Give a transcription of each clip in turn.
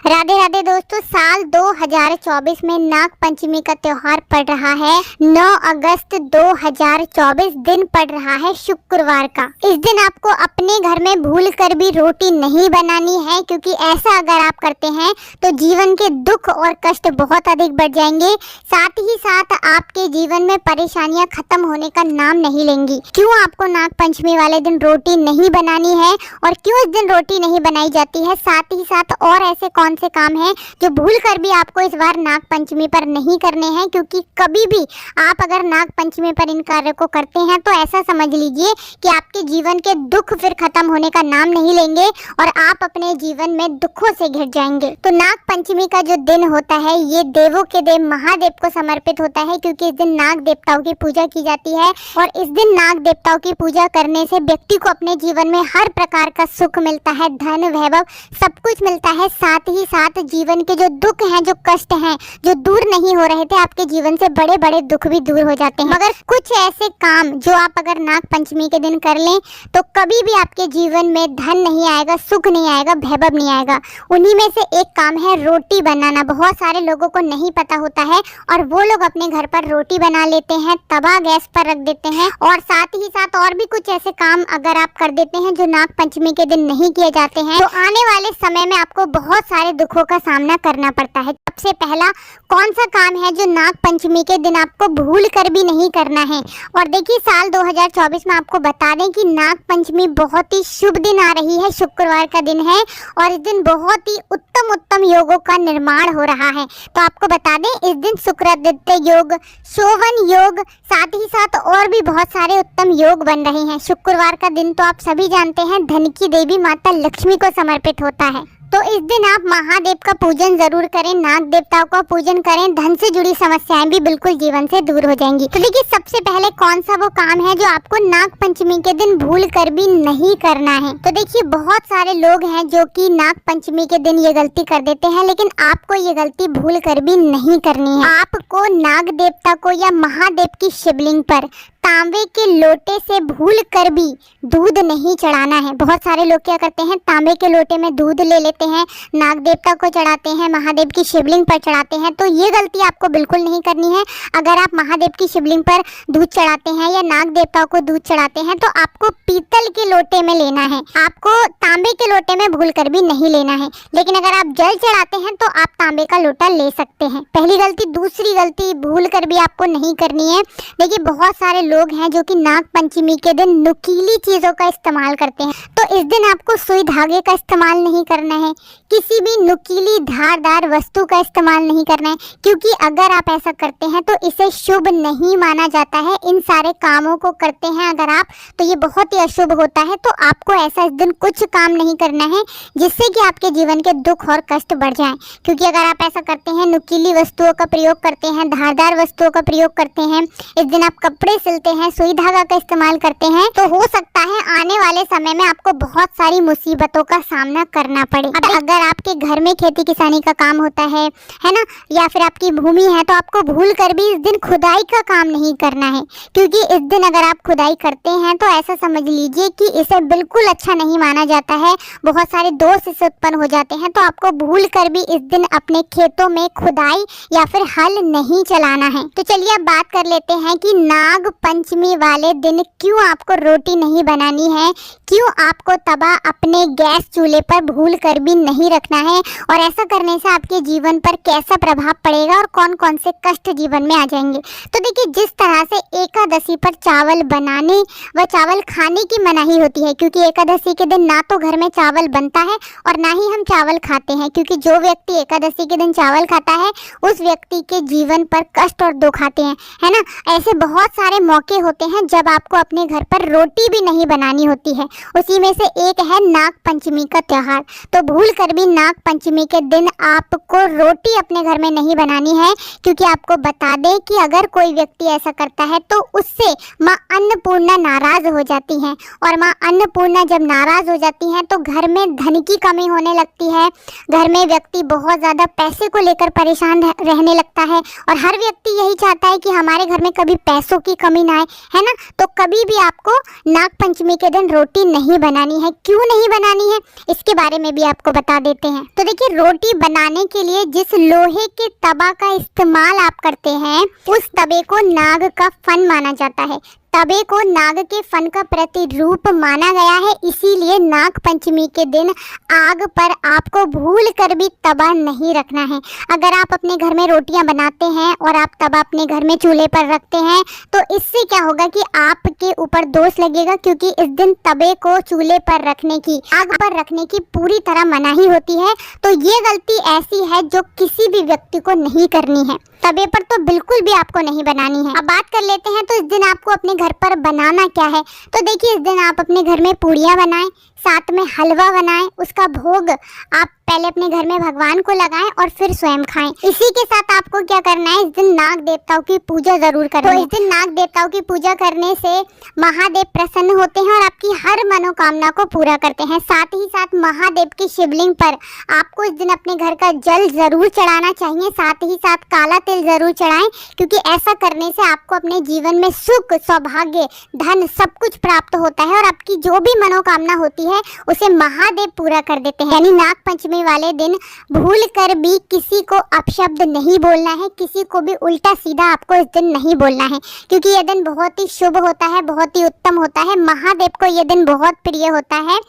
राधे राधे दोस्तों, साल 2024 में नाग पंचमी का त्योहार पड़ रहा है। 9 अगस्त 2024 दिन पड़ रहा है शुक्रवार का। इस दिन आपको अपने घर में भूल कर भी रोटी नहीं बनानी है, क्योंकि ऐसा अगर आप करते हैं तो जीवन के दुख और कष्ट बहुत अधिक बढ़ जाएंगे। साथ ही साथ आपके जीवन में परेशानियां खत्म होने का नाम नहीं लेंगी। क्यों आपको नाग पंचमी वाले दिन रोटी नहीं बनानी है और क्यों इस दिन रोटी नहीं बनाई जाती है, साथ ही साथ और ऐसे कौन से काम हैं जो भूल कर भी आपको इस बार नाग पंचमी पर नहीं करने हैं। क्योंकि कभी भी आप अगर नाग पंचमी पर इन कार्यों को करते हैं तो ऐसा समझ लीजिए कि आपके जीवन के दुख फिर खत्म होने का नाम नहीं लेंगे और आप अपने जीवन में दुखों से घिर जाएंगे। तो नाग पंचमी का जो दिन होता है ये देवों के देव महादेव को समर्पित होता है, क्योंकि इस दिन नाग देवताओं की पूजा की जाती है और इस दिन नाग देवताओं की पूजा करने से व्यक्ति को अपने जीवन में हर प्रकार का सुख मिलता है, धन वैभव सब कुछ मिलता है। साथ ही साथ जीवन के जो दुख हैं, जो कष्ट हैं, जो दूर नहीं हो रहे थे आपके जीवन से, बड़े बड़े दुख भी दूर हो जाते हैं। मगर कुछ ऐसे काम जो आप अगर नाग पंचमी के दिन कर लें तो कभी भी आपके जीवन में धन नहीं आएगा, सुख नहीं आएगा, वैभव नहीं आएगा। उन्हीं में से एक काम है रोटी बनाना। बहुत सारे लोगों को नहीं पता होता है और वो लोग अपने घर पर रोटी बना लेते हैं, तवा गैस पर रख देते हैं और साथ ही साथ और भी कुछ ऐसे काम अगर आप कर देते हैं जो नाग पंचमी के दिन नहीं किए जाते हैं तो आने वाले समय में आपको बहुत सारे दुखों का सामना करना पड़ता है। सबसे पहला कौन सा काम है जो नाग पंचमी के दिन आपको भूल कर भी नहीं करना है। और देखिए, साल 2024 में आपको बता दें कि नाग पंचमी बहुत ही शुभ दिन आ रही है, शुक्रवार का दिन है और इस दिन बहुत ही उत्तम योगों का निर्माण हो रहा है। तो आपको बता दें इस दिन शुक्रादित्य योग, शोभन योग, साथ ही साथ और भी बहुत सारे उत्तम योग बन रहे हैं। शुक्रवार का दिन तो आप सभी जानते हैं धन की देवी माता लक्ष्मी को समर्पित होता है। तो इस दिन आप महादेव का पूजन जरूर करें, नाग देवताओं का पूजन करें, धन से जुड़ी समस्याएं भी बिल्कुल जीवन से दूर हो जाएंगी। तो देखिए, सबसे पहले कौन सा वो काम है जो आपको नाग पंचमी के दिन भूल कर भी नहीं करना है। तो देखिए, बहुत सारे लोग हैं जो कि नाग पंचमी के दिन ये गलती कर देते हैं, लेकिन आपको ये गलती भूल कर भी नहीं करनी है। आपको नाग देवता को या महादेव की शिवलिंग पर तांबे के लोटे से भूल कर भी दूध नहीं चढ़ाना है। बहुत सारे लोग क्या करते हैं, तांबे के लोटे में दूध ले लेते हैं, नाग देवता को चढ़ाते हैं, महादेव की शिवलिंग पर चढ़ाते हैं। तो ये गलती आपको बिल्कुल नहीं करनी है। अगर आप महादेव की शिवलिंग पर दूध चढ़ाते हैं या नाग देवताओं को दूध चढ़ाते हैं तो आपको पीतल के लोटे में लेना है, आपको तांबे के लोटे में भूल कर भी नहीं लेना है। लेकिन अगर आप जल चढ़ाते हैं तो आप तांबे का लोटा ले सकते हैं। पहली गलती। दूसरी गलती भूल कर भी आपको नहीं करनी है। देखिए, बहुत सारे लोग हैं जो कि नाग पंचमी के दिन नुकीली चीजों का इस्तेमाल करते हैं। तो इस दिन आपको सुई धागे का इस्तेमाल नहीं करना है, किसी भी नुकीली धारदार वस्तु का इस्तेमाल नहीं करना है, क्योंकि अगर आप ऐसा करते हैं तो इसे शुभ नहीं माना जाता है। इन सारे कामों को करते हैं अगर आप तो ये बहुत ही अशुभ होता है। तो आपको ऐसा इस दिन कुछ काम नहीं करना है जिससे कि आपके जीवन के दुख और कष्ट बढ़ जाएं। क्योंकि अगर आप ऐसा करते हैं, नुकीली वस्तुओं का प्रयोग करते हैं, धारदार वस्तुओं का प्रयोग करते हैं, इस दिन आप कपड़े सिलते हैं, सुई धागा का इस्तेमाल करते हैं, तो हो सकता है आने वाले समय में आपको बहुत सारी मुसीबतों का सामना करना पड़े। अब अगर आपके घर में खेती किसानी का काम होता है ना, या फिर आपकी भूमि है, तो आपको भूल कर भी इस दिन खुदाई का काम नहीं करना है। क्योंकि इस दिन अगर आप खुदाई करते हैं तो ऐसा समझ लीजिए कि इसे बिल्कुल अच्छा नहीं माना जाता है, बहुत सारे दोष इससे उत्पन्न हो जाते हैं। तो आपको भूल कर भी इस दिन अपने खेतों में खुदाई या फिर हल नहीं चलाना है। तो चलिए अब बात कर लेते हैं कि नाग पंचमी वाले दिन क्यों आपको रोटी नहीं बनानी है, क्यों आपको तवा अपने गैस चूल्हे पर भूल कर भी नहीं रखना है और ऐसा करने से आपके जीवन पर कैसा प्रभाव पड़ेगा और कौन कौन से कष्ट जीवन में आ जाएंगे। तो देखिए, जिस तरह से एकादशी पर चावल बनाने व चावल खाने की मनाही होती है, क्योंकि एकादशी के दिन ना तो घर में चावल बनता है और ना ही हम चावल खाते हैं, क्योंकि जो व्यक्ति एकादशी के दिन चावल खाता है उस व्यक्ति के जीवन पर कष्ट और दुख आते हैं, है ना। ऐसे बहुत सारे मौके होते हैं जब आपको अपने घर पर रोटी भी नहीं बनानी होती है। उसी में से एक है नाग पंचमी का त्योहार। तो भूल कर भी नाग पंचमी के दिन आपको रोटी अपने घर में नहीं बनानी है, क्योंकि आपको बता दें कि अगर कोई व्यक्ति ऐसा करता है तो उससे माँ अन्नपूर्णा नाराज हो जाती हैं और माँ अन्नपूर्णा जब नाराज हो जाती हैं तो घर में धन की कमी होने लगती है। घर में व्यक्ति बहुत ज़्यादा पैसे को लेकर परेशान रहने लगता है और हर व्यक्ति यही चाहता है कि हमारे घर में कभी पैसों की कमी ना आए, है ना। तो कभी भी आपको नाग पंचमी के दिन रोटी नहीं बनानी है। क्यों नहीं बनानी है इसके बारे में भी आपको बता देते हैं। तो देखिए, रोटी बनाने के लिए जिस लोहे के तवा का इस्तेमाल आप करते हैं उस तवे को नाग का फन माना जाता है। तवे को नाग के फन का प्रतिरूप माना गया है, इसीलिए नाग पंचमी के दिन आग पर आपको भूल कर भी तवा नहीं रखना है। अगर आप अपने घर में रोटियां बनाते हैं और आप तवा अपने घर में चूल्हे पर रखते हैं तो इससे क्या होगा कि आपके ऊपर दोष लगेगा, क्योंकि इस दिन तवे को चूल्हे पर रखने की, आग पर रखने की पूरी तरह मनाही होती है। तो ये गलती ऐसी है जो किसी भी व्यक्ति को नहीं करनी है। तवे पर तो बिल्कुल भी आपको नहीं बनानी है। अब बात कर लेते हैं तो इस दिन आपको अपने घर पर बनाना क्या है। तो देखिए, इस दिन आप अपने घर में पूड़ियाँ बनाएं, साथ में हलवा बनाएं, उसका भोग आप पहले अपने घर में भगवान को लगाएं और फिर स्वयं खाएं। इसी के साथ आपको क्या करना है, इस दिन नाग देवताओं की पूजा जरूर करनी है। तो इस दिन नाग देवताओं की पूजा करने से महादेव प्रसन्न होते हैं और आपकी हर मनोकामना को पूरा करते हैं। साथ ही साथ महादेव की शिवलिंग पर आपको इस दिन अपने घर का जल जरूर चढ़ाना चाहिए। साथ ही साथ काला तिल जरूर चढ़ाएं, क्योंकि ऐसा करने से आपको अपने जीवन में सुख, सौभाग्य, धन सब कुछ प्राप्त होता है और आपकी जो भी मनोकामना होती है उसे महादेव पूरा कर देते हैं। यानी नाग पंचमी वाले दिन भूल कर भी किसी को अपशब्द नहीं बोलना है, किसी को भी उल्टा सीधा आपको इस दिन नहीं बोलना है, क्योंकि यह दिन बहुत ही शुभ होता है, बहुत ही उत्तम होता है। महादेव को यह दिन बहुत प्रिय होता है,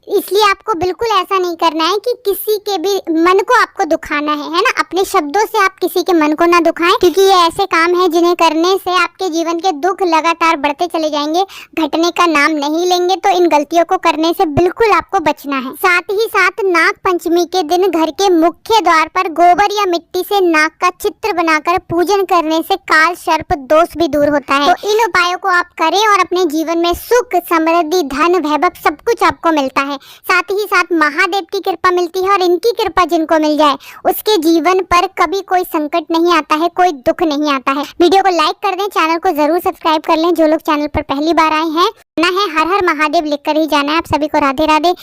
इसलिए आपको बिल्कुल ऐसा नहीं करना है कि किसी के भी मन को आपको दुखाना है ना। अपने शब्दों से आप किसी के मन को ना दुखाएं, क्योंकि ये ऐसे काम है जिन्हें करने से आपके जीवन के दुख लगातार बढ़ते चले जाएंगे, घटने का नाम नहीं लेंगे। तो इन गलतियों को करने से बिल्कुल आपको बचना है। साथ ही साथ नाग पंचमी के दिन घर के मुख्य द्वार पर गोबर या मिट्टी से नाग का चित्र बनाकर पूजन करने से काल सर्प दोष भी दूर होता है। तो इन उपायों को आप करें और अपने जीवन में सुख, समृद्धि, धन, वैभव सब कुछ आपको मिलता है। साथ ही साथ महादेव की कृपा मिलती है और इनकी कृपा जिनको मिल जाए उसके जीवन पर कभी कोई संकट नहीं आता है, कोई दुख नहीं आता है। वीडियो को लाइक कर दें, चैनल को जरूर सब्सक्राइब कर लें। जो लोग चैनल पर पहली बार आए हैं, ना है हर हर महादेव लिखकर ही जाना है। आप सभी को राधे राधे।